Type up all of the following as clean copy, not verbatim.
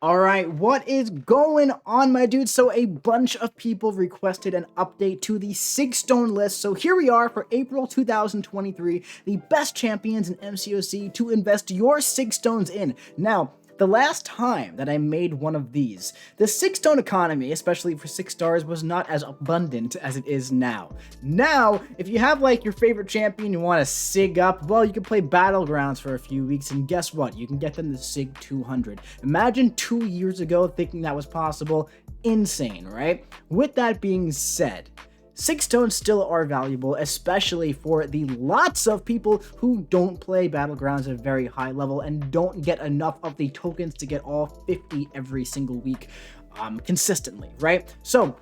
Alright, what is going on, my dudes? So a bunch of people requested an update to the Sig Stone list, so here we are for April 2023, the best champions in MCOC to invest your Sig Stones in. Now, the last time that I made one of these, the Sig Stone economy, especially for 6 stars, was not as abundant as it is now. Now, if you have like your favorite champion you want to Sig up, well, you can play Battlegrounds for a few weeks, and guess what? You can get them to Sig 200. Imagine 2 years ago thinking that was possible. Insane, right? With that being said, Sig Stones still are valuable, especially for the lots of people who don't play Battlegrounds at a very high level and don't get enough of the tokens to get all 50 every single week consistently, right? So,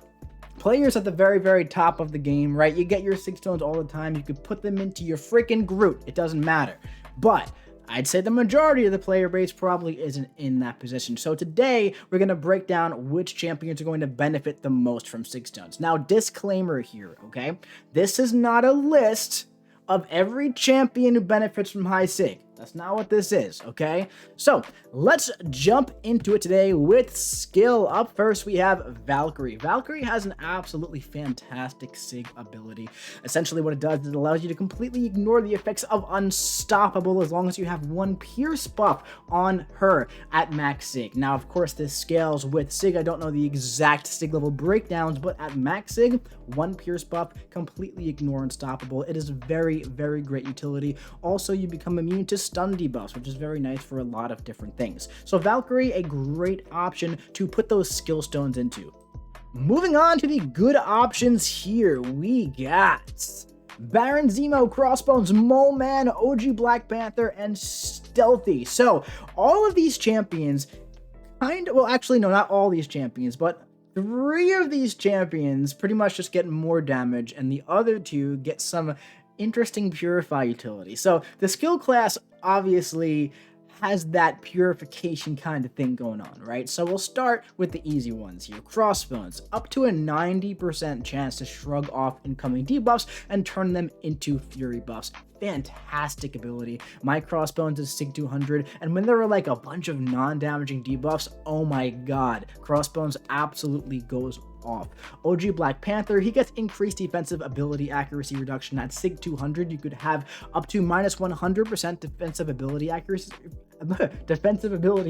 players at the very top of the game, right? You get your Sig Stones all the time. You could put them into your freaking Groot. It doesn't matter. But I'd say the majority of the player base probably isn't in that position. So today, we're going to break down which champions are going to benefit the most from Sig Stones. Now, disclaimer here, okay? This is not a list of every champion who benefits from high Sig. That's not what this is, okay? So, let's jump into it today with skill. Up first, we have Valkyrie. Valkyrie has an absolutely fantastic Sig ability. Essentially, what it does is it allows you to completely ignore the effects of Unstoppable as long as you have one Pierce buff on her at max Sig. Now, of course, this scales with Sig. I don't know the exact Sig level breakdowns, but at max Sig, one Pierce buff, completely ignore Unstoppable. It is very great utility. Also, you become immune to stun debuffs, which is very nice for a lot of different things. So Valkyrie, a great option to put those skill stones into. Moving on to the good options here, we got Baron Zemo, Crossbones, Mole Man, OG Black Panther, and Stealthy. So all of these champions well, actually, no, not all these champions, but 3 of these champions pretty much just get more damage, and the other 2 get some interesting purify utility. So the skill class obviously has that purification kind of thing going on, right? So we'll start with the easy ones here. Crossbones, up to a 90% chance to shrug off incoming debuffs and turn them into fury buffs. Fantastic ability. My Crossbones is Sig 200, and when there are like a bunch of non-damaging debuffs, oh my god, Crossbones absolutely goes off. OG Black Panther, he gets increased defensive ability accuracy reduction at Sig 200. You could have up to minus 100% defensive ability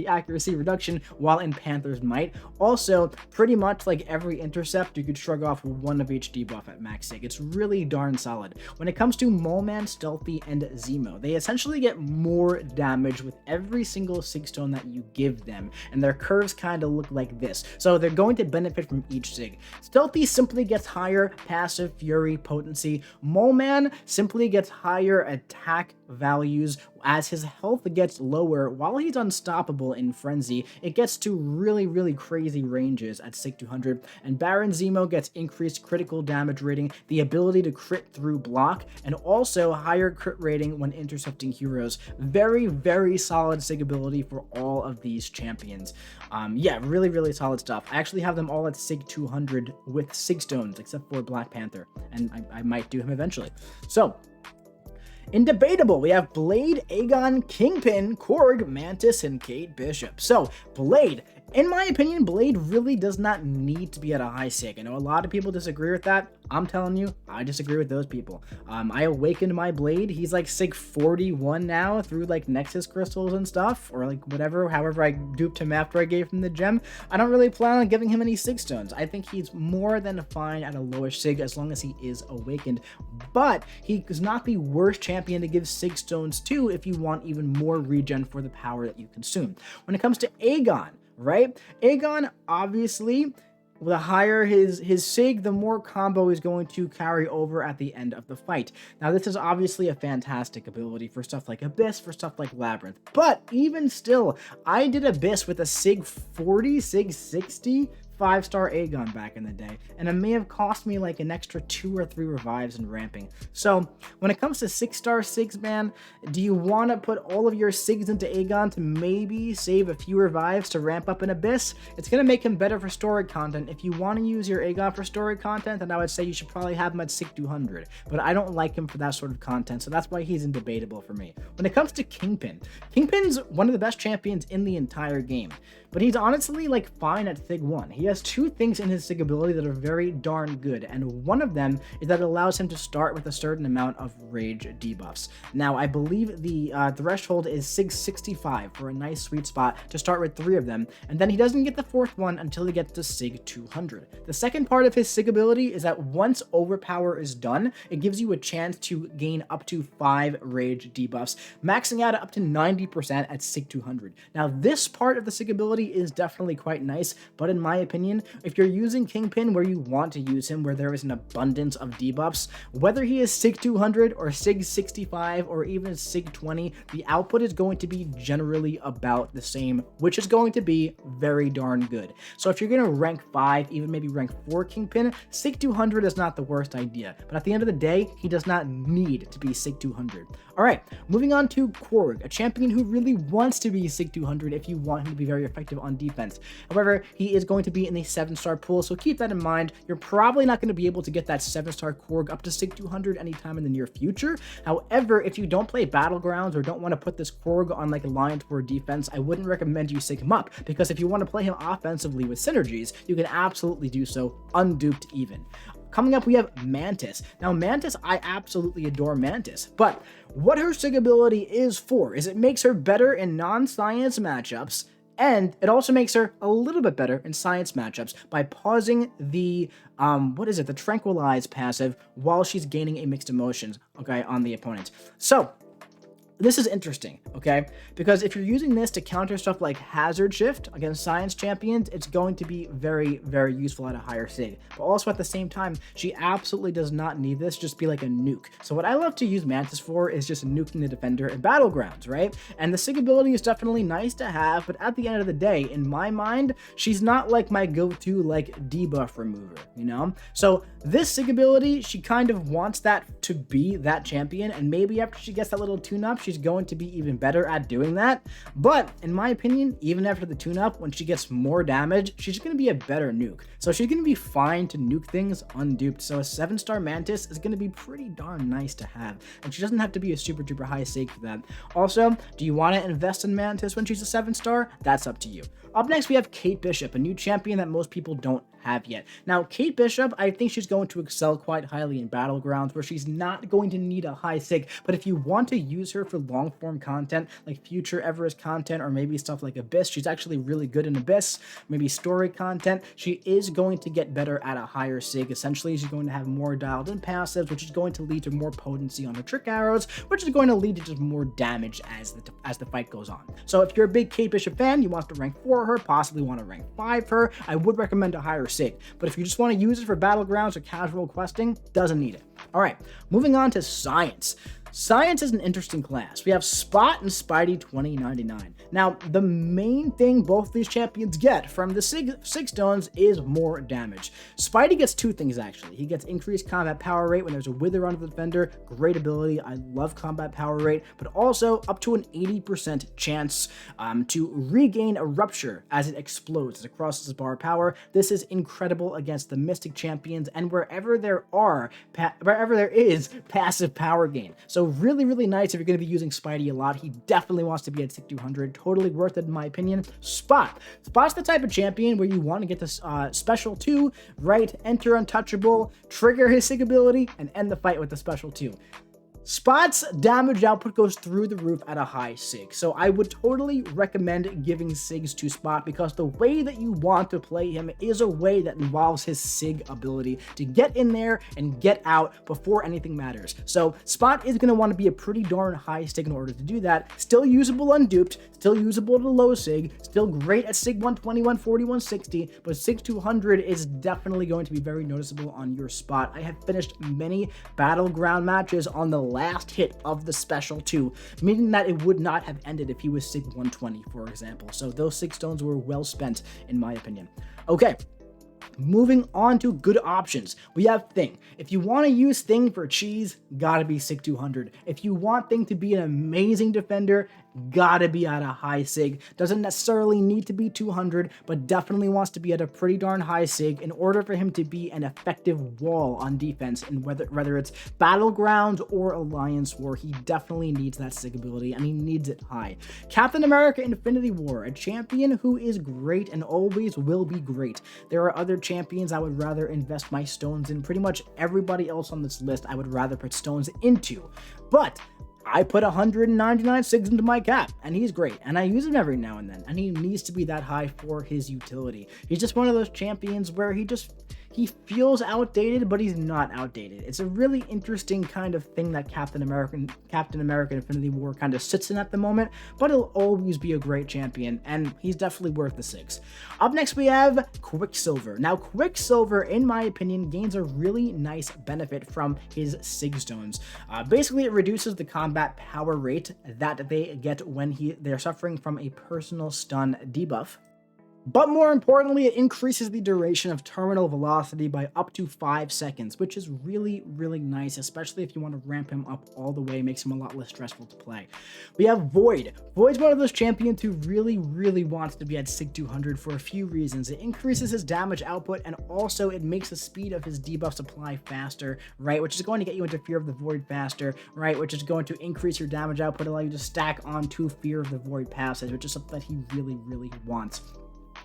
accuracy reduction while in Panther's Might. Also, pretty much like every intercept, you could shrug off one of each debuff at max Sig. It's really darn solid. When it comes to Mole Man, Stealthy, and Zemo, they essentially get more damage with every single Sig Stone that you give them, and their curves kind of look like this. So they're going to benefit from each Sig. Stealthy simply gets higher passive fury potency. Mole Man simply gets higher attack values as his health gets lower while he's unstoppable in Frenzy. It gets to really crazy ranges at Sig 200, and Baron Zemo gets increased critical damage rating, the ability to crit through block, and also higher crit rating when intercepting heroes. Very solid Sig ability for all of these champions. Yeah, really solid stuff. I actually have them all at Sig 200 with Sig Stones, except for Black Panther, and I might do him eventually. So, in Debatable, we have Blade, Aegon, Kingpin, Korg, Mantis, and Kate Bishop. So, Blade, in my opinion, Blade really does not need to be at a high Sig. I know a lot of people disagree with that. I'm telling you, I disagree with those people. I awakened my Blade. He's like Sig 41 now through like Nexus crystals and stuff, or like however I duped him after I gave him the gem. I don't really plan on giving him any Sig Stones. I think he's more than fine at a lowish Sig as long as he is awakened, but he is not the worst champion to give Sig Stones to if you want even more regen for the power that you consume. When it comes to Aegon, right? Aegon, obviously, the higher his Sig, the more combo is going to carry over at the end of the fight. Now, this is obviously a fantastic ability for stuff like Abyss, for stuff like Labyrinth. But even still, I did Abyss with a Sig 40, Sig 60, 5-star Aegon back in the day, and it may have cost me like an extra 2 or 3 revives and ramping. So when it comes to 6-star Sigs, man, do you want to put all of your Sigs into Aegon to maybe save a few revives to ramp up an Abyss? It's going to make him better for story content. If you want to use your Aegon for story content, then I would say you should probably have him at Sig 200, but I don't like him for that sort of content, so that's why he's in Debatable for me. When it comes to Kingpin, Kingpin's one of the best champions in the entire game, but he's honestly like fine at Sig 1. He has 2 things in his Sig ability that are very darn good, and one of them is that it allows him to start with a certain amount of rage debuffs. Now, I believe the threshold is Sig 65 for a nice sweet spot to start with 3 of them, and then he doesn't get the 4th one until he gets to Sig 200. The second part of his Sig ability is that once Overpower is done, it gives you a chance to gain up to 5 rage debuffs, maxing out up to 90% at Sig 200. Now, this part of the Sig ability is definitely quite nice, but in my opinion, if you're using Kingpin where you want to use him, where there is an abundance of debuffs, whether he is Sig 200 or Sig 65 or even Sig 20, the output is going to be generally about the same, which is going to be very darn good. So if you're going to rank 5, even maybe rank 4 Kingpin, Sig 200 is not the worst idea, but at the end of the day, he does not need to be Sig 200. Alright, moving on to Korg, a champion who really wants to be Sig 200 if you want him to be very effective on defense. However, he is going to be in the 7-star pool, so keep that in mind. You're probably not going to be able to get that 7-star Korg up to Sig 200 anytime in the near future. However, if you don't play Battlegrounds or don't want to put this Korg on like Alliance War defense, I wouldn't recommend you Sig him up, because if you want to play him offensively with synergies, you can absolutely do so, unduped even. Coming up, we have Mantis. Now, Mantis, I absolutely adore Mantis, but what her Sig ability is for is it makes her better in non-science matchups, and it also makes her a little bit better in science matchups by pausing the, the Tranquilize passive while she's gaining a mixed emotions, okay, on the opponent. So, this is interesting, okay? Because if you're using this to counter stuff like Hazard Shift against Science Champions, it's going to be very, very useful at a higher Sig. But also at the same time, she absolutely does not need this, just be like a nuke. So what I love to use Mantis for is just nuking the defender in Battlegrounds, right? And the Sig ability is definitely nice to have, but at the end of the day, in my mind, she's not like my go-to like debuff remover, you know? So this Sig ability, she kind of wants that to be that champion, and maybe after she gets that little tune-up, she's going to be even better at doing that. But in my opinion, even after the tune-up, when she gets more damage, she's going to be a better nuke. So she's going to be fine to nuke things unduped. So a 7-star Mantis is going to be pretty darn nice to have, and she doesn't have to be a super duper high Sig for that. Also, do you want to invest in Mantis when she's a 7-star? That's up to you. Up next, we have Kate Bishop, a new champion that most people don't have yet. Now, Kate Bishop, I think she's going to excel quite highly in Battlegrounds, where she's not going to need a high Sig, but if you want to use her for long-form content, like future Everest content, or maybe stuff like Abyss, she's actually really good in Abyss, maybe story content, she is going to get better at a higher Sig. Essentially, she's going to have more dialed-in passives, which is going to lead to more potency on her trick arrows, which is going to lead to just more damage as the fight goes on. So if you're a big Kate Bishop fan, you want to rank 4 her, possibly want to rank 5 her, I would recommend a higher Sig. But if you just want to use it for Battlegrounds or casual questing, doesn't need it. Alright, moving on to Science. Science is an interesting class. We have Spot and Spidey 2099. Now, the main thing both these champions get from the Sig Stones is more damage. Spidey gets 2 things, actually. He gets increased combat power rate when there's a Wither on the defender. Great ability. I love combat power rate, but also up to an 80% chance to regain a Rupture as it explodes, as it crosses his bar power. This is incredible against the Mystic champions and wherever there is passive power gain. So really, really nice if you're going to be using Spidey a lot. He definitely wants to be at Sig 200. Totally worth it in my opinion. Spot's the type of champion where you want to get this special 2, right? Enter untouchable, trigger his Sig ability, and end the fight with the special 2. Spot's damage output goes through the roof at a high Sig, so I would totally recommend giving Sigs to Spot because the way that you want to play him is a way that involves his Sig ability to get in there and get out before anything matters. So Spot is going to want to be a pretty darn high Sig in order to do that. Still usable unduped, still usable at a low Sig, still great at Sig 120, 140, 160, but Sig 200 is definitely going to be very noticeable on your Spot. I have finished many Battleground matches on the last hit of the special 2, meaning that it would not have ended if he was Sig 120, for example. So those Sig Stones were well spent, in my opinion. Okay, Moving on to good options, we have Thing. If you want to use Thing for cheese, gotta be Sig 200. If you want Thing to be an amazing defender, gotta be at a high Sig. Doesn't necessarily need to be 200, but definitely wants to be at a pretty darn high Sig in order for him to be an effective wall on defense, and whether it's Battlegrounds or Alliance War, he definitely needs that Sig ability, and he needs it high. Captain America Infinity War, a champion who is great and always will be great. There are other champions I would rather invest my stones in. Pretty much everybody else on this list I would rather put stones into, but I put 199 Sigs into my cap, and he's great, and I use him every now and then, and he needs to be that high for his utility. He's just one of those champions where he feels outdated, but he's not outdated. It's a really interesting kind of thing that Captain America Infinity War kind of sits in at the moment, but he'll always be a great champion, and he's definitely worth the 6. Up next, we have Quicksilver. Now, Quicksilver, in my opinion, gains a really nice benefit from his Sig Stones. Basically, it reduces the combat power rate that they get when they're suffering from a personal stun debuff. But more importantly, it increases the duration of terminal velocity by up to 5 seconds, which is really, really nice, especially if you want to ramp him up all the way, makes him a lot less stressful to play. We have Void. Void's one of those champions who really, really wants to be at Sig 200 for a few reasons. It increases his damage output, and also it makes the speed of his debuff supply faster, right? Which is going to get you into Fear of the Void faster, right? Which is going to increase your damage output, allow you to stack onto Fear of the Void passes, which is something that he really, really wants.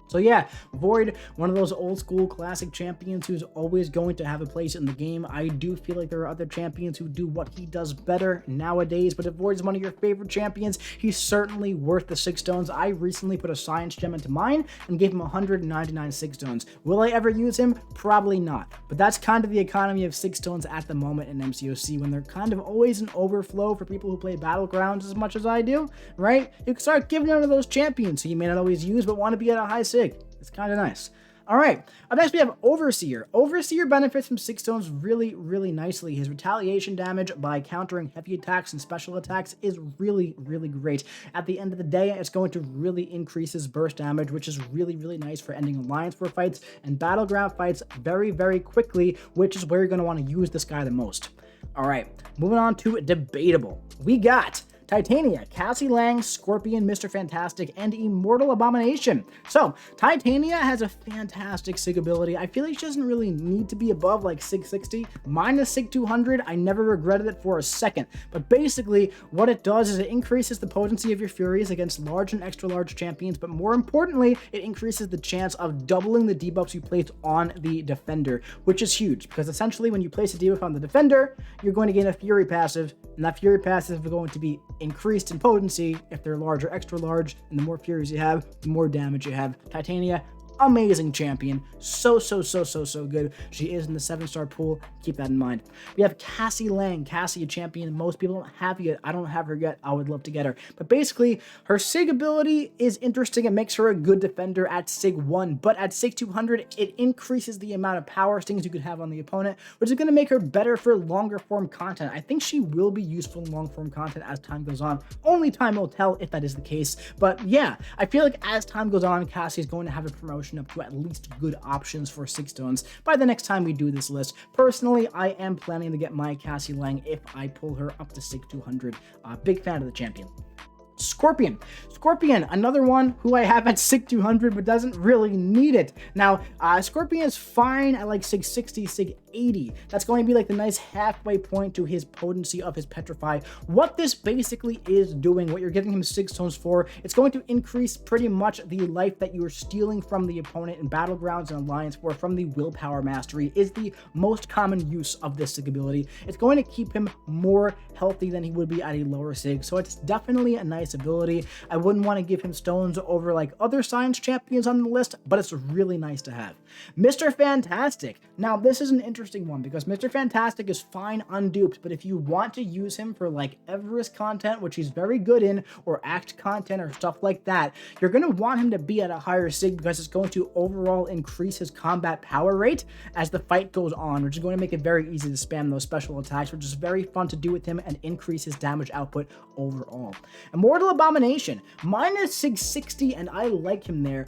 So yeah, Void, one of those old school classic champions who's always going to have a place in the game. I do feel like there are other champions who do what he does better nowadays, but if Void is one of your favorite champions, he's certainly worth the Sig Stones. I recently put a Science Gem into mine and gave him 199 Sig Stones. Will I ever use him? Probably not, but that's kind of the economy of Sig Stones at the moment in MCOC, when they're kind of always an overflow for people who play Battlegrounds as much as I do, right? You can start giving out of those champions who you may not always use, but want to be at a high Sig. It's kind of nice. All right, up next we have Overseer. Overseer benefits from Sig Stones really, really nicely. His retaliation damage by countering heavy attacks and special attacks is really, really great. At the end of the day, it's going to really increase his burst damage, which is really, really nice for ending Alliance War fights and Battleground fights very, very quickly, which is where you're going to want to use this guy the most. All right, moving on to Debatable. We got Titania, Cassie Lang, Scorpion, Mr. Fantastic, and Immortal Abomination. So, Titania has a fantastic Sig ability. I feel like she doesn't really need to be above like Sig 60. Mine is Sig 200. I never regretted it for a second. But basically, what it does is it increases the potency of your Furies against large and extra large champions, but more importantly, it increases the chance of doubling the debuffs you place on the defender, which is huge, because essentially when you place a debuff on the defender, you're going to gain a Fury passive, and that Fury passive is going to be increased in potency if they're large or extra large, and the more Furies you have, the more damage you have. Titania, amazing champion. So good. She is in the 7-star pool. Keep that in mind. We have Cassie Lang. Cassie, a champion most people don't have yet. I don't have her yet. I would love to get her. But basically, her Sig ability is interesting. It makes her a good defender at Sig 1. But at Sig 200, it increases the amount of power stings you could have on the opponent, which is going to make her better for longer form content. I think she will be useful in long form content as time goes on. Only time will tell if that is the case. But yeah, I feel like as time goes on, Cassie is going to have a promotion up to at least good options for Sig Stones by the next time we do this list. Personally, I am planning to get my Cassie Lang if I pull her up to Sig 200. Big fan of the champion. Scorpion, another one who I have at Sig 200 but doesn't really need it. Now, Scorpion is fine at like Sig 60, Sig 80. That's going to be like the nice halfway point to his potency of his Petrify. What this basically is doing, what you're giving him Sig Stones for, it's going to increase pretty much the life that you are stealing from the opponent in Battlegrounds and Alliance War from the Willpower Mastery is the most common use of this Sig ability. It's going to keep him more healthy than he would be at a lower Sig, so it's definitely a nice ability. I wouldn't want to give him stones over like other Science champions on the list, but it's really nice to have. Mr. Fantastic. Now, this is an interesting interesting one because Mr. Fantastic is fine unduped, but if you want to use him for like Everest content, which he's very good in, or act content or stuff like that, you're going to want him to be at a higher sig because it's going to overall increase his combat power rate as the fight goes on, which is going to make it very easy to spam those special attacks, which is very fun to do with him and increase his damage output overall. Immortal Abomination, mine is Sig 60 and I like him there.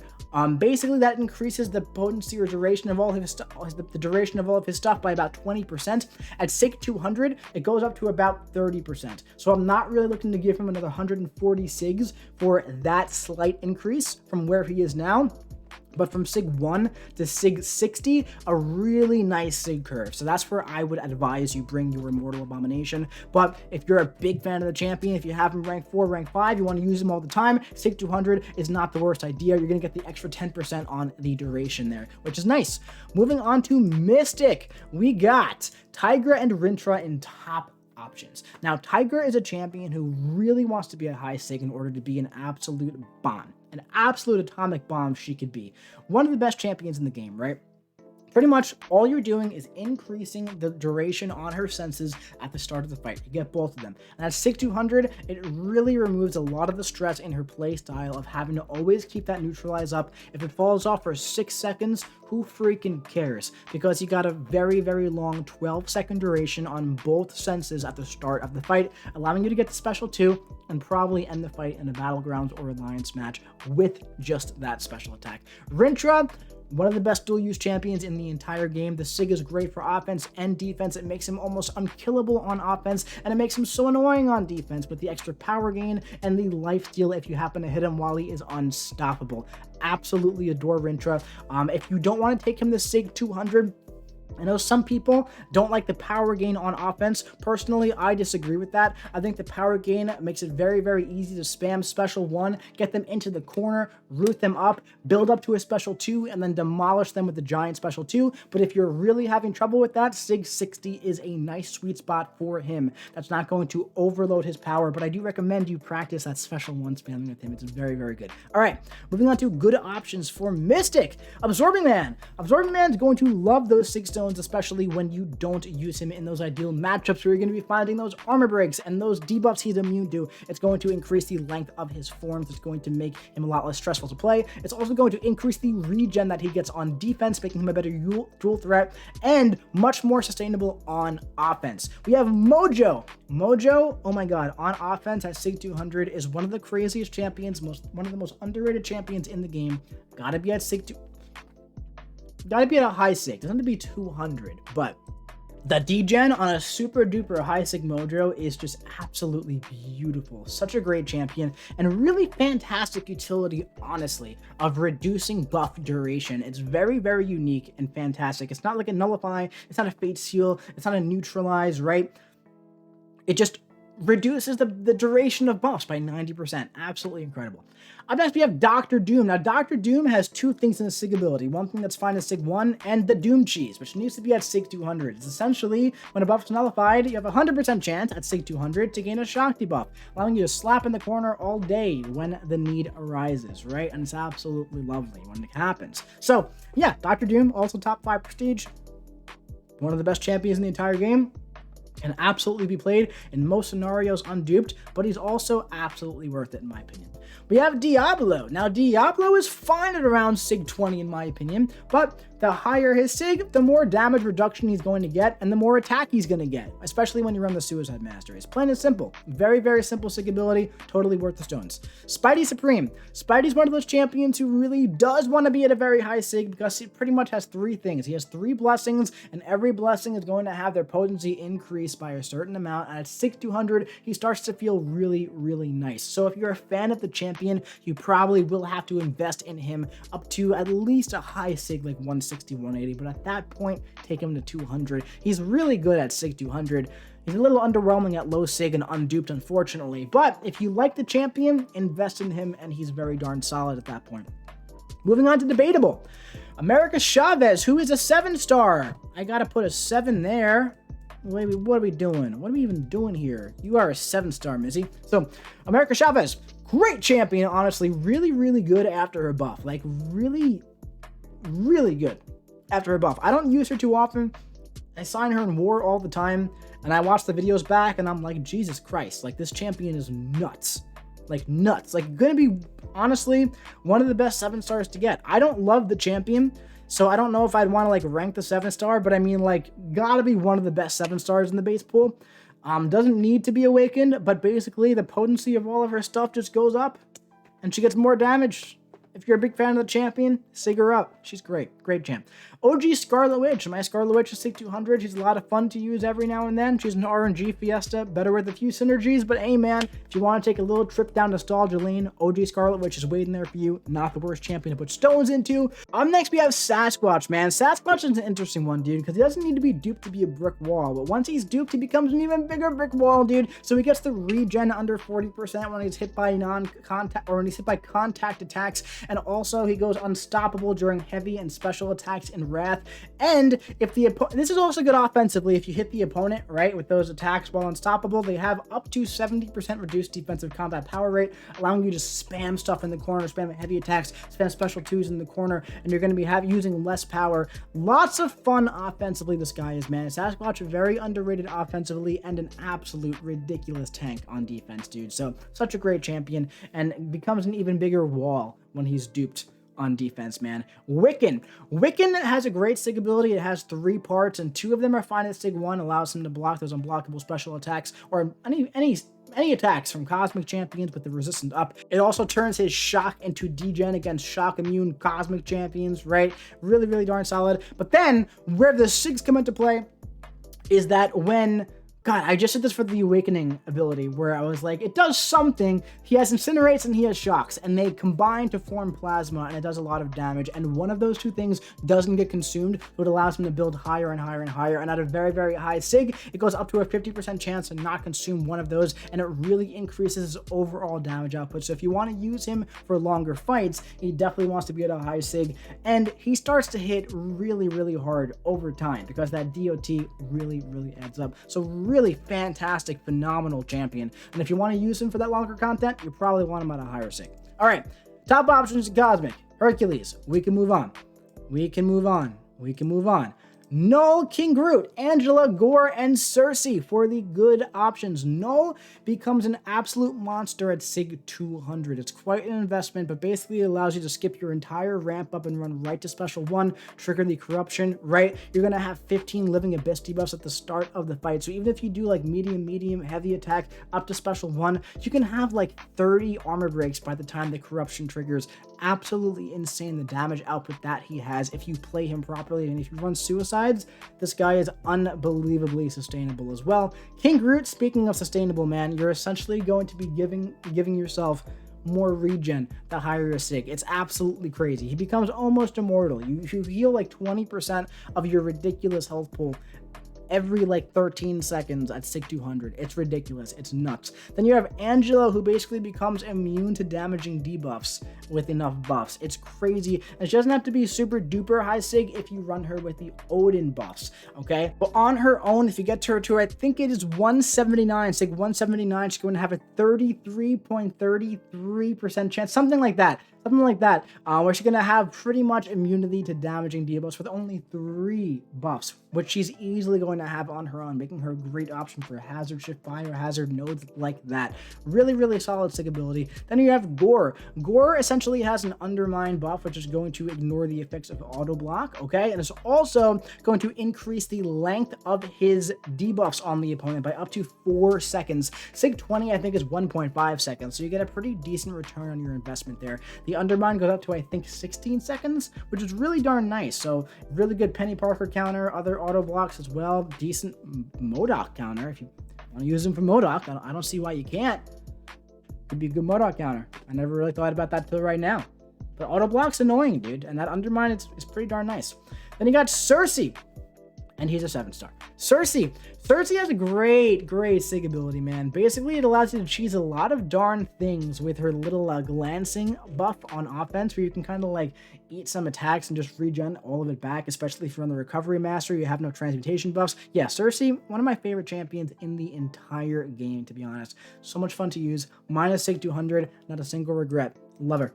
Basically that increases the potency or duration of all of his the duration of all of his stuff by about 20%. At Sig 200, it goes up to about 30%. So I'm not really looking to give him another 140 Sigs for that slight increase from where he is now. But from Sig 1 to Sig 60, a really nice Sig curve. So that's where I would advise you bring your Immortal Abomination. But if you're a big fan of the champion, if you have him rank 4, rank 5, you want to use him all the time, Sig 200 is not the worst idea. You're going to get the extra 10% on the duration there, which is nice. Moving on to Mystic, we got Tigra and Rintra in top options. Now, Tigra is a champion who really wants to be a high sig in order to be an absolute bomb. An absolute atomic bomb she could be. One of the best champions in the game, right? Pretty much all you're doing is increasing the duration on her senses at the start of the fight. You get both of them. And at Sig 200, it really removes a lot of the stress in her playstyle of having to always keep that neutralize up. If it falls off for 6 seconds, who freaking cares? Because you got a very, very long 12-second duration on both senses at the start of the fight, allowing you to get the special 2 and probably end the fight in a Battlegrounds or Alliance match with just that special attack. Rintra, one of the best dual-use champions in the entire game. The Sig is great for offense and defense. It makes him almost unkillable on offense, and it makes him so annoying on defense with the extra power gain and the life steal if you happen to hit him while he is unstoppable. Absolutely adore Rintra. If you don't want to take him to Sig 200, I know some people don't like the power gain on offense. Personally, I disagree with that. I think the power gain makes it very, very easy to spam special 1, get them into the corner, root them up, build up to a special 2, and then demolish them with the giant special 2. But if you're really having trouble with that, Sig 60 is a nice sweet spot for him. That's not going to overload his power, but I do recommend you practice that special 1 spamming with him. It's very, very good. All right, moving on to good options for Mystic. Absorbing Man. Absorbing Man's going to love those Sig Stones, especially when you don't use him in those ideal matchups where you're going to be finding those armor breaks and those debuffs he's immune to. It's going to increase the length of his forms. It's going to make him a lot less stressful to play. It's also going to increase the regen that he gets on defense, making him a better dual threat and much more sustainable on offense. We have Mojo. Mojo, oh my god, on offense at Sig 200 is one of the craziest champions, one of the most underrated champions in the game. Gotta be at Sig 2. Gotta be at a high sig. Doesn't have to be 200, but the degen on a super duper high sig Mojo is just absolutely beautiful. Such a great champion and really fantastic utility, honestly, of reducing buff duration. It's very, very unique and fantastic. It's not like a nullify, it's not a fate seal, it's not a neutralize, right? It just reduces the duration of buffs by 90%. Absolutely incredible. Up next, we have Dr. Doom. Now, Dr. Doom has 2 things in his Sig ability. One thing that's fine at Sig 1, and the Doom Cheese, which needs to be at Sig 200. It's essentially, when a buff is nullified, you have a 100% chance at Sig 200 to gain a shock debuff, allowing you to slap in the corner all day when the need arises, right? And it's absolutely lovely when it happens. So, yeah, Dr. Doom, also top 5 prestige. One of the best champions in the entire game. Can absolutely be played in most scenarios unduped, but he's also absolutely worth it in my opinion. We have Diablo. Now, Diablo is fine at around Sig 20 in my opinion, but the higher his Sig, the more damage reduction he's going to get, and the more attack he's going to get, especially when you run the Suicide Master. It's plain and simple. Very, very simple Sig ability, totally worth the stones. Spidey Supreme. Spidey's one of those champions who really does want to be at a very high Sig because he pretty much has 3 things. He has 3 blessings, and every blessing is going to have their potency increase by a certain amount, and at Sig 200, he starts to feel really, really nice. So if you're a fan of the champion, you probably will have to invest in him up to at least a high Sig, like 160, 180, but at that point, take him to 200. He's really good at Sig 200. He's a little underwhelming at low Sig and unduped, unfortunately, but if you like the champion, invest in him, and he's very darn solid at that point. Moving on to Debatable. America Chavez, who is a 7-star. I gotta put a 7 there. Wait, what are we doing? What are we even doing here? You are a 7-star, Missy. So, America Chavez, great champion, honestly. Really, really good after her buff. Like, really, really good after her buff. I don't use her too often. I sign her in war all the time, and I watch the videos back, and I'm like, Jesus Christ, like, this champion is nuts. Like, nuts. Like, gonna be, honestly, one of the best 7-stars to get. I don't love the champion, so I don't know if I'd want to, like, rank the 7-star, but I mean, like, gotta be one of the best 7-stars in the base pool. Doesn't need to be awakened, but basically, the potency of all of her stuff just goes up, and she gets more damage. If you're a big fan of the champion, sig her up. She's great. Great champ. OG Scarlet Witch. My Scarlet Witch is Sig 200. She's a lot of fun to use every now and then. She's an RNG Fiesta, better with a few synergies, but hey man, if you want to take a little trip down nostalgia lane, OG Scarlet Witch is waiting there for you. Not the worst champion to put stones into. Up next, we have Sasquatch, man. Sasquatch is an interesting one, dude, because he doesn't need to be duped to be a brick wall, but once he's duped, he becomes an even bigger brick wall, dude. So he gets the regen under 40% when he's hit by non-contact, or when he's hit by contact attacks, and also he goes unstoppable during heavy and special attacks in Wrath. And if the this is also good offensively. If you hit the opponent right with those attacks while unstoppable, they have up to 70% reduced defensive combat power rate, allowing you to spam stuff in the corner, spam heavy attacks, spam special 2s in the corner, and you're going to be using less power. Lots of fun offensively, this guy is, man. Sasquatch very underrated offensively and an absolute ridiculous tank on defense, dude. So such a great champion, and becomes an even bigger wall when he's duped on defense, man. Wiccan has a great sig ability. It has 3 parts, and 2 of them are fine at sig 1, allows him to block those unblockable special attacks, or any attacks from Cosmic Champions with the resistance up. It also turns his shock into degen against shock immune Cosmic Champions, right? Really, really darn solid. But then, where the sigs come into play is that when God, I just did this for the Awakening ability, where I was like, it does something. He has Incinerates and he has Shocks, and they combine to form Plasma, and it does a lot of damage, and one of those 2 things doesn't get consumed, so it allows him to build higher and higher and higher, and at a very, very high sig, it goes up to a 50% chance to not consume one of those, and it really increases his overall damage output. So if you want to use him for longer fights, he definitely wants to be at a high sig, and he starts to hit really, really hard over time, because that DOT really, really adds up. So really fantastic, phenomenal champion. And if you want to use him for that longer content, you probably want him at a higher sig. All right, top options: Cosmic, Hercules. We can move on. Null, King Groot, Angela, Gore, and Cersei for the good options. Null becomes an absolute monster at Sig 200. It's quite an investment, but basically it allows you to skip your entire ramp up and run right to Special 1, trigger the corruption, right? You're going to have 15 living abyss debuffs at the start of the fight. So even if you do like medium, heavy attack up to Special 1, you can have like 30 armor breaks by the time the corruption triggers. Absolutely insane, the damage output that he has if you play him properly, and if you run suicides, this guy is unbelievably sustainable as well. King Groot, speaking of sustainable, man, you're essentially going to be giving yourself more regen the higher your sig. It's absolutely crazy. He becomes almost immortal. You heal like 20% of your ridiculous health pool every like 13 seconds at Sig 200. It's ridiculous. It's nuts. Then you have Angela, who basically becomes immune to damaging debuffs with enough buffs. It's crazy. And she doesn't have to be super duper high sig if you run her with the Odin buffs, okay? But on her own, if you get to her to, I think it is 179, Sig 179, she's going to have a 33.33% chance, something like that, where she's going to have pretty much immunity to damaging debuffs with only 3 buffs, which she's easily going to have on her own, making her a great option for hazard shift biohazard nodes like that. Really, really solid sig ability. Then you have Gore. Gore essentially has an undermine buff, which is going to ignore the effects of auto block, okay? And it's also going to increase the length of his debuffs on the opponent by up to 4 seconds. Sig 20, I think, is 1.5 seconds, so you get a pretty decent return on your investment there. The undermine goes up to, I think, 16 seconds, which is really darn nice. So really good Penny Parker counter, other auto blocks as well. Decent Mcoc counter. If you want to use him for Mcoc, I don't see why you can't. Could be a good Mcoc counter. I never really thought about that till right now. But auto block's annoying, dude, and that undermine is pretty darn nice. Then you got Cersei, and he's a 7-star. Cersei has a great sig ability, man. Basically, it allows you to cheese a lot of darn things with her little glancing buff on offense, where you can kind of like eat some attacks and just regen all of it back, especially if you're on the recovery master, you have no transmutation buffs. Yeah, Cersei, one of my favorite champions in the entire game, to be honest. So much fun to use. Minus Sig 200, not a single regret. Love her.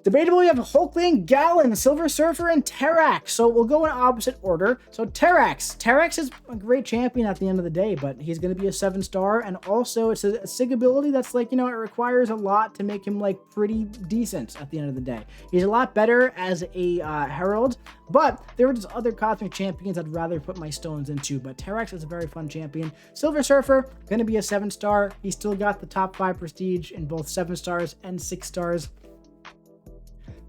Debatable, we have Hulkling, Gallon, Silver Surfer, and Terrax. So we'll go in opposite order. So Terrax. Terrax is a great champion at the end of the day, but he's going to be a 7-star. And also, it's a Sig ability that's like, it requires a lot to make him like pretty decent at the end of the day. He's a lot better as a Herald, but there are just other Cosmic Champions I'd rather put my stones into. But Terrax is a very fun champion. Silver Surfer, going to be a 7-star. He's still got the top 5 prestige in both 7 stars and 6 stars.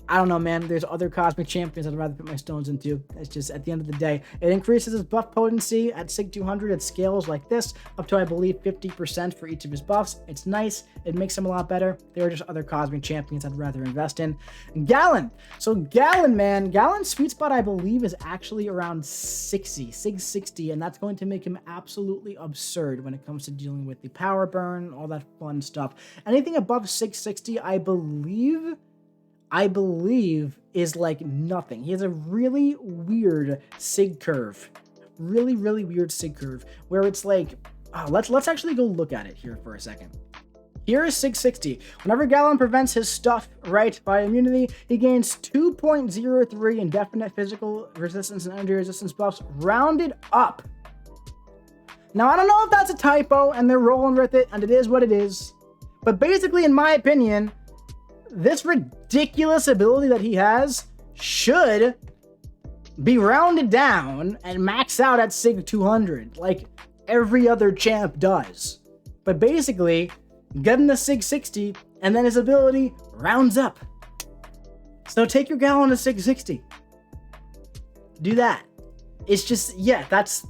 I don't know, man. There's other Cosmic Champions I'd rather put my stones into. It's just, at the end of the day, it increases his buff potency at Sig 200 at scales like this, up to, I believe, 50% for each of his buffs. It's nice. It makes him a lot better. There are just other Cosmic Champions I'd rather invest in. Gallon. So Gallon, man. Gallon's sweet spot, I believe, is actually around 60, Sig 60, and that's going to make him absolutely absurd when it comes to dealing with the power burn, all that fun stuff. Anything above Sig 60, I believe is like nothing. He has a really weird Sig curve. Really, really weird Sig curve where it's like, let's actually go look at it here for a second. Here is Sig 60. Whenever Gallon prevents his stuff, right, by immunity, he gains 2.03 indefinite physical resistance and energy resistance buffs rounded up. Now, I don't know if that's a typo and they're rolling with it, and it is what it is. But basically, in my opinion, this ridiculous ability that he has should be rounded down and max out at Sig 200, like every other champ does. But basically, get him to Sig 60, and then his ability rounds up. So take your Gallon to Sig 60. Do that. It's just, yeah, that's...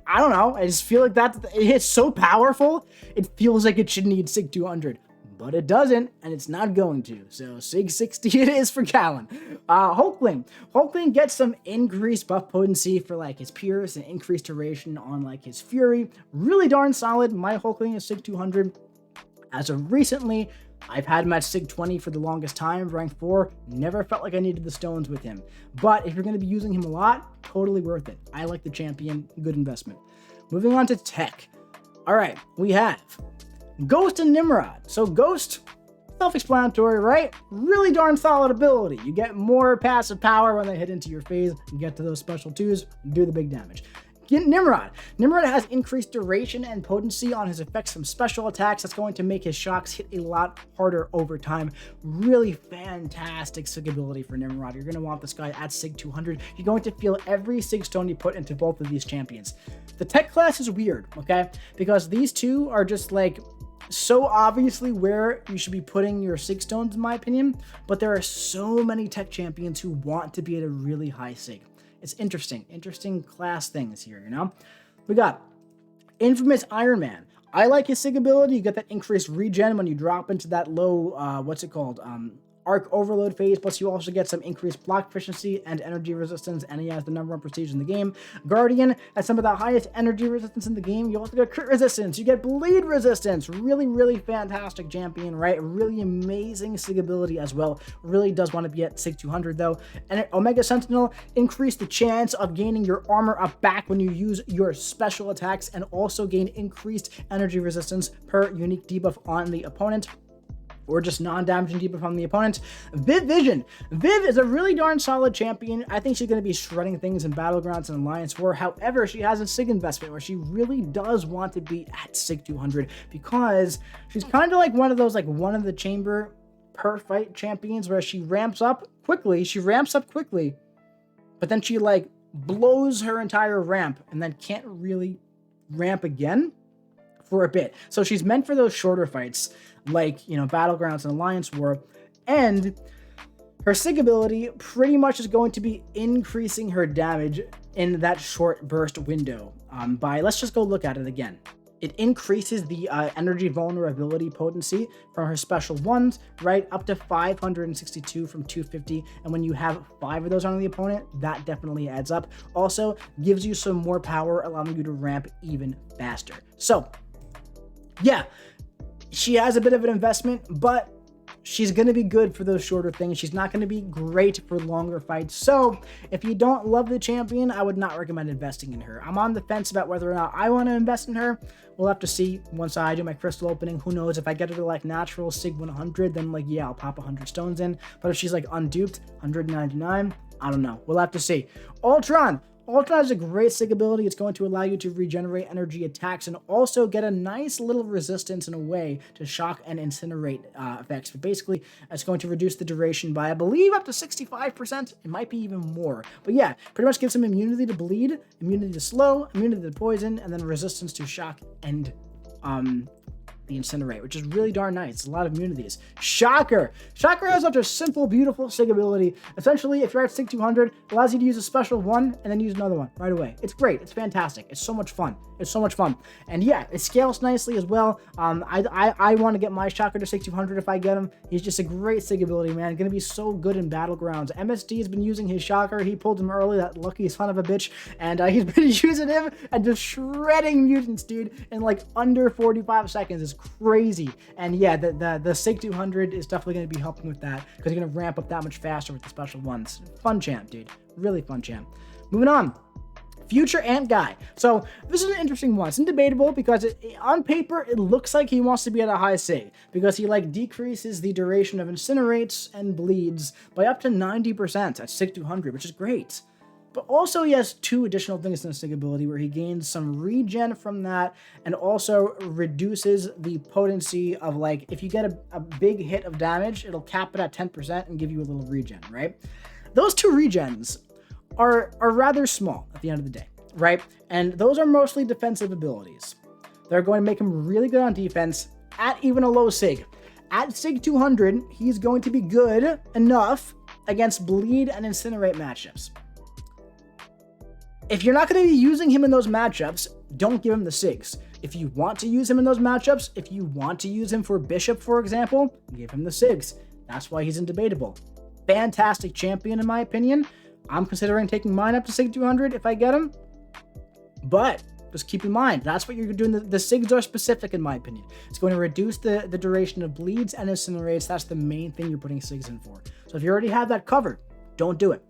I don't know. I just feel like it's so powerful, it feels like it should need Sig 200. But it doesn't, and it's not going to. So Sig 60 it is for Gallon. Hulkling. Hulkling gets some increased buff potency for like his Pierce and increased duration on like his Fury. Really darn solid. My Hulkling is Sig 200. As of recently, I've had him at Sig 20 for the longest time, rank 4. Never felt like I needed the stones with him. But if you're going to be using him a lot, totally worth it. I like the champion. Good investment. Moving on to tech. All right, we have Ghost and Nimrod. So Ghost, self-explanatory, right? Really darn solid ability. You get more passive power when they hit into your phase. You get to those special 2s, do the big damage. Get Nimrod. Nimrod has increased duration and potency on his effects from special attacks. That's going to make his shocks hit a lot harder over time. Really fantastic Sig ability for Nimrod. You're going to want this guy at Sig 200. You're going to feel every Sig stone you put into both of these champions. The tech class is weird, okay? Because these two are just like so obviously where you should be putting your Sig stones, in my opinion. But there are so many tech champions who want to be at a really high Sig. It's interesting class things here, We got Infamous Iron Man. I like his Sig ability. You get that increased regen when you drop into that low, Arc Overload phase, plus you also get some increased block efficiency and energy resistance, and he has the #1 prestige in the game. Guardian has some of the highest energy resistance in the game. You also get crit resistance, you get bleed resistance. Really, really fantastic champion, right? Really amazing Sig ability as well. Really does want to be at Sig 200 though. And Omega Sentinel increase the chance of gaining your armor up back when you use your special attacks, and also gain increased energy resistance per unique debuff on the opponent, or just non-damaging debuff on the opponent. Viv Vision. Viv is a really darn solid champion. I think she's going to be shredding things in Battlegrounds and Alliance War. However, she has a Sig investment where she really does want to be at Sig 200, because she's kind of like one of those, like, one of the chamber per fight champions where she ramps up quickly, but then she, like, blows her entire ramp and then can't really ramp again for a bit. So she's meant for those shorter fights, like, Battlegrounds and Alliance War, and her Sig ability pretty much is going to be increasing her damage in that short burst window let's just go look at it again. It increases the energy vulnerability potency from her special ones, right, up to 562 from 250, and when you have 5 of those on the opponent, that definitely adds up. Also, gives you some more power, allowing you to ramp even faster. So, yeah, she has a bit of an investment, but she's going to be good for those shorter things. She's not going to be great for longer fights. So if you don't love the champion, I would not recommend investing in her. I'm on the fence about whether or not I want to invest in her. We'll have to see once I do my crystal opening. Who knows? If I get her to like natural Sig 100, then like, yeah, I'll pop 100 stones in. But if she's like unduped, 199, I don't know. We'll have to see. Ultron. Ultron has a great Sig ability. It's going to allow you to regenerate energy attacks and also get a nice little resistance in a way to shock and incinerate effects. But basically, it's going to reduce the duration by, I believe, up to 65%. It might be even more. But yeah, pretty much gives him immunity to bleed, immunity to slow, immunity to poison, and then resistance to shock and the incinerate, which is really darn nice. A lot of immunities. Shocker. Shocker has such a simple, beautiful Sig ability. Essentially, if you're at Sig 200, it allows you to use a special one and then use another one right away. It's great. It's fantastic. It's so much fun. It's so much fun. And yeah, it scales nicely as well. I want to get my Shocker to Sig 200 if I get him. He's just a great Sig ability, man. Going to be so good in battlegrounds. MSD has been using his Shocker. He pulled him early, that lucky son of a bitch. And he's been using him and just shredding mutants, dude, in like under 45 seconds. It's crazy. And yeah, the Sig 200 is definitely going to be helping with that because you're going to ramp up that much faster with the special ones. Fun champ, dude. Really fun champ. Moving on. Future Ant Guy. So this is an interesting one. It's debatable because on paper, it looks like he wants to be at a high Sig because he like decreases the duration of incinerates and bleeds by up to 90% at Sig 200, which is great. But also he has two additional things in the Sig ability where he gains some regen from that and also reduces the potency of like, if you get a big hit of damage, it'll cap it at 10% and give you a little regen, right? Those two regens are rather small at the end of the day, right? And those are mostly defensive abilities. They're going to make him really good on defense at even a low Sig. At Sig 200, he's going to be good enough against bleed and incinerate matchups. If you're not going to be using him in those matchups, don't give him the Sigs. If you want to use him in those matchups, if you want to use him for Bishop, for example, give him the Sigs. That's why he's debatable. Fantastic champion, in my opinion. I'm considering taking mine up to Sig 200 if I get him. But just keep in mind, that's what you're doing. The Sigs are specific, in my opinion. It's going to reduce the duration of bleeds and incinerates. That's the main thing you're putting Sigs in for. So if you already have that covered, don't do it.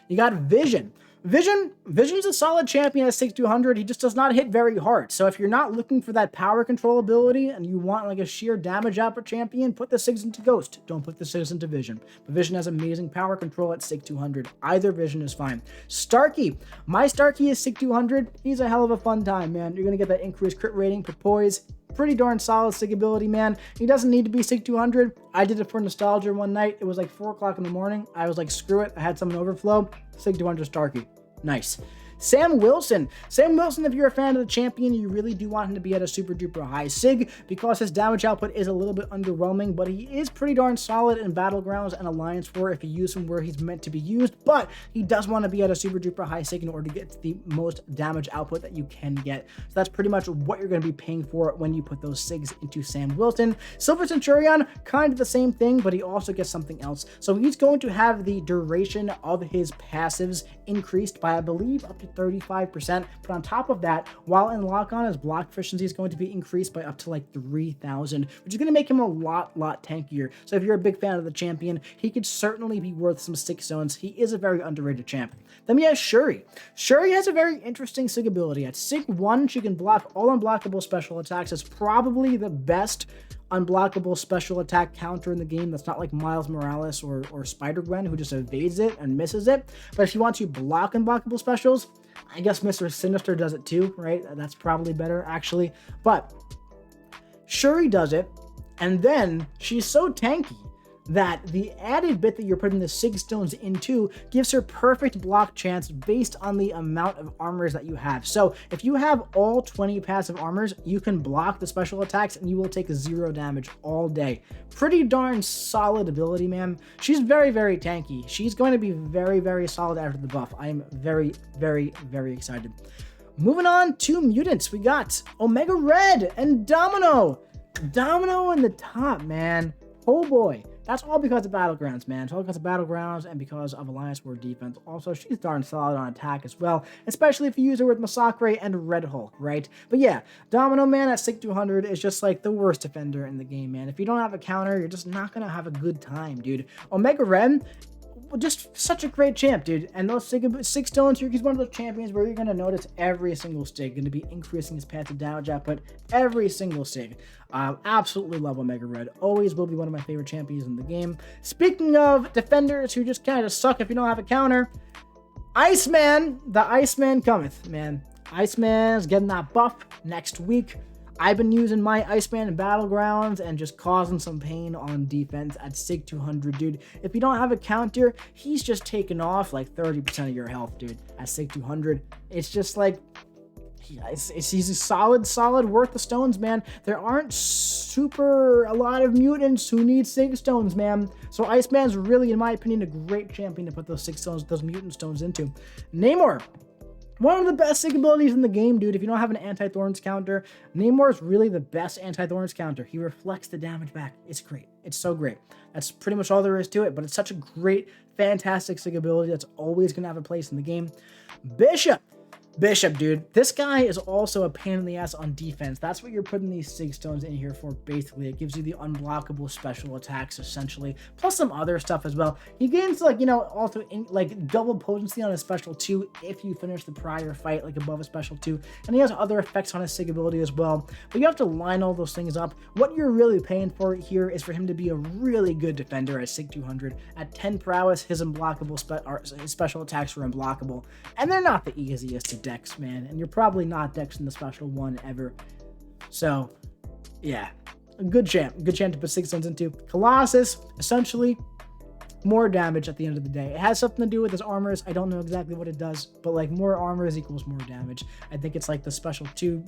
You got Vision. Vision's a solid champion at Sig 200. He just does not hit very hard. So if you're not looking for that power control ability and you want like a sheer damage output champion, put the Sigs into Ghost. Don't put the Sigs into Vision. But Vision has amazing power control at Sig 200. Either Vision is fine. Starkey. My Starkey is Sig 200. He's a hell of a fun time, man. You're going to get that increased crit rating for poise. Pretty darn solid Sig ability, man. He doesn't need to be Sig 200. I did it for nostalgia one night. It was like 4 o'clock in the morning. I was like, screw it. I had some overflow. Sig 200 Starkey. Nice. Sam Wilson. Sam Wilson, if you're a fan of the champion, you really do want him to be at a super duper high Sig because his damage output is a little bit underwhelming, but he is pretty darn solid in Battlegrounds and Alliance War if you use him where he's meant to be used, but he does want to be at a super duper high Sig in order to get the most damage output that you can get. So that's pretty much what you're going to be paying for when you put those Sigs into Sam Wilson. Silver Centurion, kind of the same thing, but he also gets something else. So he's going to have the duration of his passives increased by, I believe, up to 35%, but on top of that, while in lock-on, his block efficiency is going to be increased by up to like 3,000, which is going to make him a lot tankier. So if you're a big fan of the champion, he could certainly be worth some Sig Stones. He is a very underrated champ. Then we have Shuri. Shuri has a very interesting Sig ability. At Sig 1, she can block all unblockable special attacks. It's probably the best unblockable special attack counter in the game that's not like Miles Morales or Spider-Gwen, who just evades it and misses it. But if you want to block unblockable specials, I guess Mr. Sinister does it too, right? That's probably better, actually. But Shuri does it, and then she's so tanky that the added bit that you're putting the Sig Stones into gives her perfect block chance based on the amount of armors that you have. So if you have all 20 passive armors, you can block the special attacks and you will take 0 damage all day. Pretty darn solid ability, man. She's very tanky. She's going to be very solid after the buff. I am very excited. Moving on to mutants, we got Omega Red and Domino. Domino in the top, man. Oh boy. That's all because of Battlegrounds, man. It's all because of Battlegrounds and because of Alliance War defense. Also, she's darn solid on attack as well, especially if you use her with Mcoc and Red Hulk, right? But yeah, Domino Man at Sig 200 is just like the worst defender in the game, man. If you don't have a counter, you're just not gonna have a good time, dude. Omega Ren, just such a great champ, dude. And those Sig Stones, he's one of those champions where you're going to notice every single Sig going to be increasing his passive damage output. Every single Sig. Absolutely love Omega Red. Always will be one of my favorite champions in the game. Speaking of defenders who just kind of suck if you don't have a counter, Iceman, the Iceman cometh, man. Iceman's getting that buff next week. I've been using my Iceman in Battlegrounds and just causing some pain on defense at Sig 200, dude. If you don't have a counter, he's just taking off like 30% of your health, dude, at Sig 200. It's just like, he's a solid worth of stones, man. There aren't a lot of mutants who need Sig Stones, man. So Iceman's really, in my opinion, a great champion to put those Sig Stones, those mutant stones into. Namor. One of the best Sig abilities in the game, dude. If you don't have an anti-thorns counter, Namor is really the best anti-thorns counter. He reflects the damage back. It's great. It's so great. That's pretty much all there is to it, but it's such a great, fantastic Sig ability that's always going to have a place in the game. Bishop, dude. This guy is also a pain in the ass on defense. That's what you're putting these Sig Stones in here for, basically. It gives you the unblockable special attacks, essentially, plus some other stuff as well. He gains, like, you know, also, like, double potency on his special 2 if you finish the prior fight, like, above a special 2. And he has other effects on his Sig ability as well. But you have to line all those things up. What you're really paying for here is for him to be a really good defender at Sig 200. At 10 prowess, his unblockable his special attacks are unblockable. And they're not the easiest to dex, man, and you're probably not dexing the special 1 ever. So yeah, a good champ to put Sig Stones into. Colossus, essentially more damage at the end of the day. It has something to do with his armors. I don't know exactly what it does, but like more armors equals more damage. I think it's like the special 2,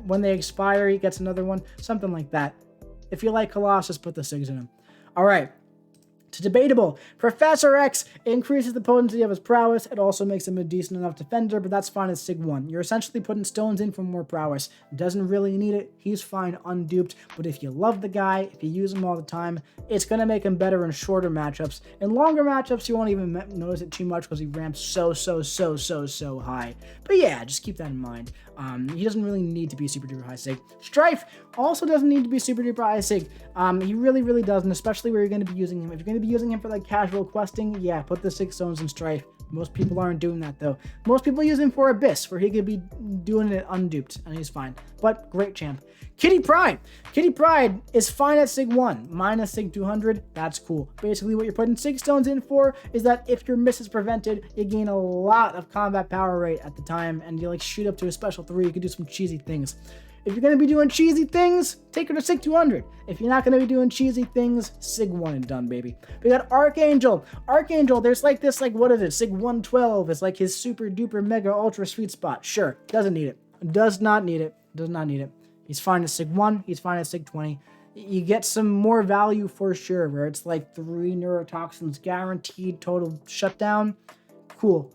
when they expire he gets another one, something like that. If you like Colossus, put the Sigs in him. All right, to Debatable. Professor X increases the potency of his prowess. It also makes him a decent enough defender, but that's fine at Sig 1. You're essentially putting stones in for more prowess. Doesn't really need it. He's fine unduped, but if you love the guy, if you use him all the time, it's going to make him better in shorter matchups. In longer matchups, you won't even notice it too much because he ramps so high. But yeah, just keep that in mind. He doesn't really need to be super duper high Sig. Strife also doesn't need to be super duper high Sig. He really doesn't, especially where you're going to be using him. If you're going to be using him for like casual questing, yeah, put the Sig Stones in Strife. Most people aren't doing that though. Most people use him for Abyss, where he could be doing it unduped, and he's fine. But great champ. Kitty Pryde. Kitty Pryde is fine at Sig 1, minus Sig 200. That's cool. Basically, what you're putting Sig Stones in for is that if your miss is prevented, you gain a lot of combat power rate at the time, and you like shoot up to a special 3. You can do some cheesy things. If you're going to be doing cheesy things, take her to Sig 200. If you're not going to be doing cheesy things, Sig 1 and done, baby. We got Archangel. Archangel, there's like this, like, what is it? Sig 112 is like his super duper mega ultra sweet spot. Sure, doesn't need it. Does not need it. Does not need it. He's fine at Sig 1. He's fine at Sig 20. You get some more value for sure, where it's like 3 neurotoxins guaranteed total shutdown. Cool.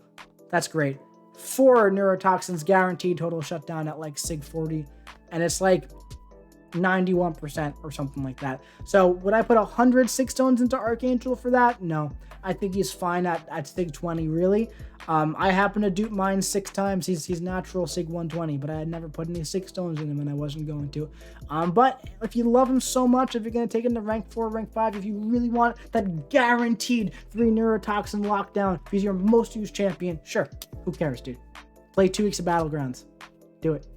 That's great. 4 neurotoxins guaranteed total shutdown at like Sig 40. And it's like 91% or something like that. So would I put 100 Sig Stones into Archangel for that? No. I think he's fine at Sig 20, really. I happen to dupe mine 6 times. He's natural Sig 120, but I had never put any Sig Stones in him, and I wasn't going to. But if you love him so much, if you're going to take him to rank 4, rank 5, if you really want that guaranteed 3 neurotoxin lockdown, if he's your most used champion, sure. Who cares, dude? Play 2 weeks of Battlegrounds. Do it.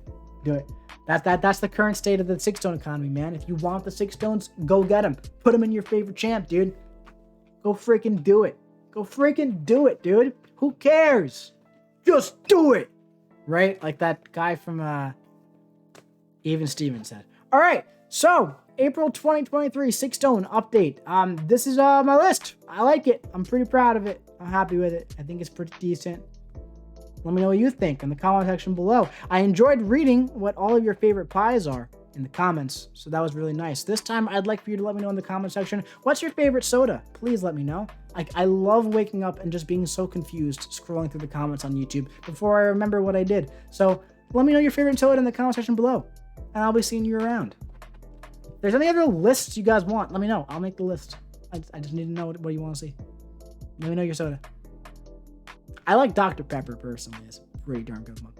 Do it. That's the current state of the Sig Stone economy, man. If you want the Sig Stones, go get them. Put them in your favorite champ, dude. Go freaking do it. Go freaking do it, dude. Who cares? Just do it. Right? Like that guy from Even Steven said. All right. So, April 2023 Sig Stone update. This is my list. I like it. I'm pretty proud of it. I'm happy with it. I think it's pretty decent. Let me know what you think in the comment section below. I enjoyed reading what all of your favorite pies are in the comments, so that was really nice. This time, I'd like for you to let me know in the comment section, what's your favorite soda? Please let me know. I love waking up and just being so confused scrolling through the comments on YouTube before I remember what I did. So let me know your favorite soda in the comment section below, and I'll be seeing you around. If there's any other lists you guys want, let me know. I'll make the list. I just need to know what you want to see. Let me know your soda. I like Dr. Pepper personally. It's a pretty darn good one.